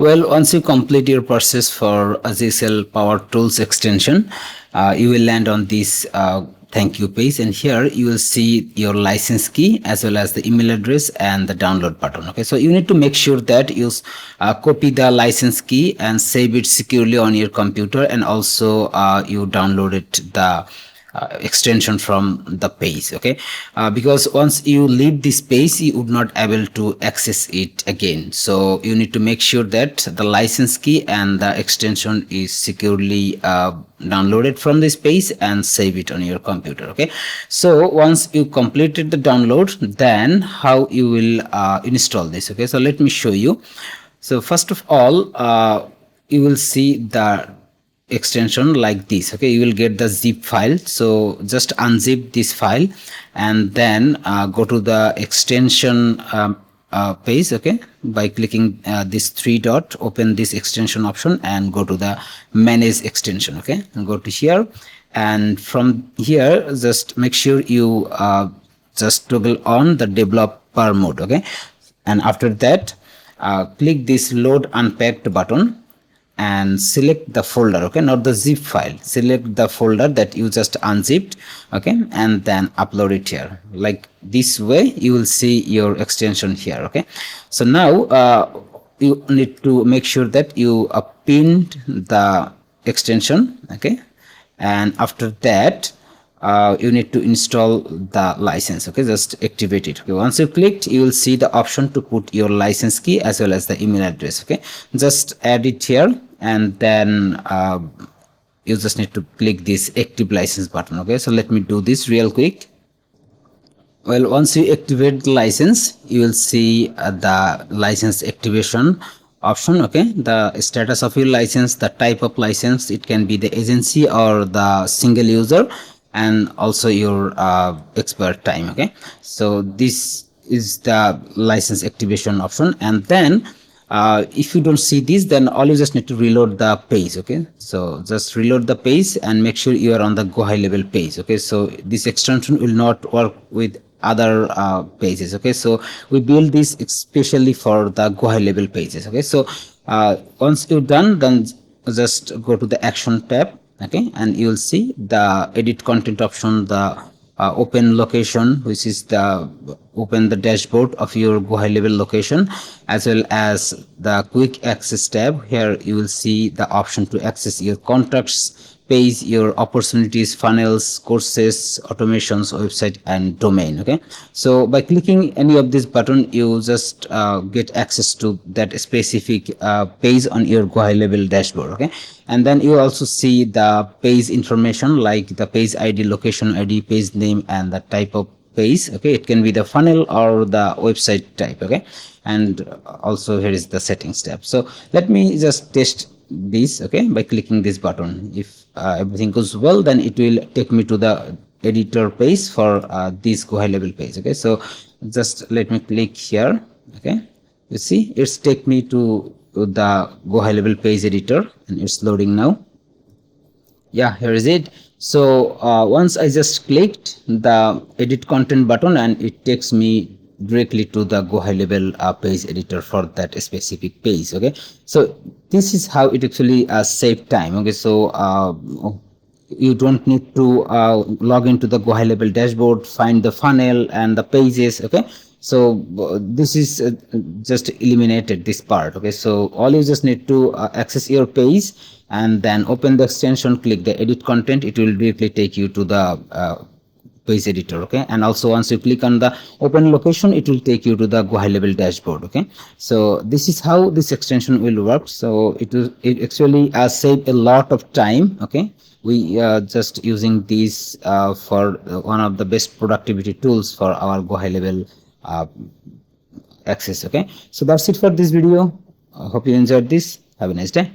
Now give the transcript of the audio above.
Well, once you complete your process for a GHL PowerTools extension, you will land on this thank you page, and here you will see your license key as well as the email address and the download button. Okay, so you need to make sure that you copy the license key and save it securely on your computer, and also you download it the extension from the page. Okay, because once you leave this page you would not able to access it again, so you need to make sure that the license key and the extension is securely downloaded from this page and save it on your computer. Okay, so once you completed the download, then how you will install this. Okay, so let me show you. So first of all, you will see the extension like this. Okay, you will get the zip file, so just unzip this file and then go to the extension page. Okay, by clicking this three dot, open this extension option and go to the manage extension. Okay, and go to here, and from here just make sure you just toggle on the developer mode. Okay, and after that click this load unpacked button and select the folder. Okay, not the zip file, select the folder that you just unzipped. Okay, and then upload it here. Like this way you will see your extension here. Okay, so now you need to make sure that you pinned the extension. Okay, and after that you need to install the license. Okay, just activate it. Okay, once you clicked, you will see the option to put your license key as well as the email address. Okay, just add it here, and then you just need to click this active license button. Okay, so let me do this real quick. Well, once you activate the license, you will see the license activation option. Okay, the status of your license, the type of license, it can be the agency or the single user, and also your expert time. Okay, so this is the license activation option, and then if you don't see this, then all you just need to reload the page. Okay, so just reload the page and make sure you are on the GoHighLevel page. Okay, so this extension will not work with other pages. Okay, so we build this especially for the GoHighLevel pages. Okay, so once you're done, then just go to the action tab. Okay, and you will see the edit content option, the open location, which is the open the dashboard of your GoHighLevel location, as well as the quick access tab. Here you will see the option to access your contacts page, your opportunities, funnels, courses, automations, website, and domain. Okay, so by clicking any of this button, you just get access to that specific page on your GoHighLevel dashboard. Okay, and then you also see the page information like the page ID, location ID, page name, and the type of page. Okay, it can be the funnel or the website type. Okay, and also here is the settings tab. So let me just test this. Okay, by clicking this button, if everything goes well, then it will take me to the editor page for this GoHighLevel page. Okay, so just let me click here. Okay, you see it's take me to the GoHighLevel page editor, and it's loading now. Yeah, here is it. So once I just clicked the edit content button, and it takes me directly to the GoHighLevel page editor for that specific page. Okay, so this is how it actually save time. Okay, so you don't need to log into the GoHighLevel dashboard, find the funnel and the pages. Okay, so this is just eliminated this part. Okay, so all you just need to access your page and then open the extension, click the edit content, it will directly take you to the page editor. Okay, and also once you click on the open location, it will take you to the GoHighLevel dashboard. Okay, so this is how this extension will work. So it actually save a lot of time. Okay, we just using these for one of the best productivity tools for our GoHighLevel access. Okay, so that's it for this video. I hope you enjoyed this. Have a nice day.